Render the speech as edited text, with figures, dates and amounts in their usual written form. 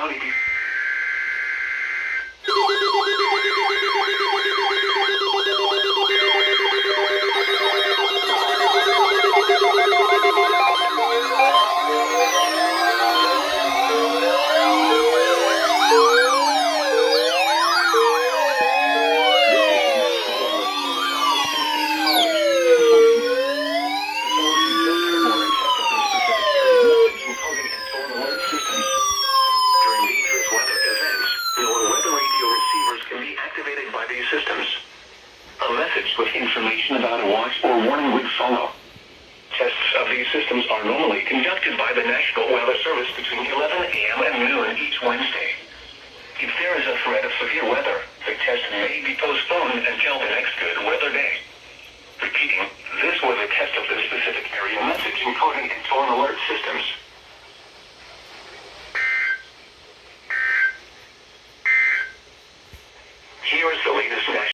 cloudy. Systems. A message with information about a watch or warning would follow. Tests of these systems are normally conducted by the National Weather Service between 11 a.m. and noon each Wednesday. If there is a threat of severe weather, the test may be postponed until the next good weather day. Repeating, this was a test of the specific area message encoding in tone alert systems.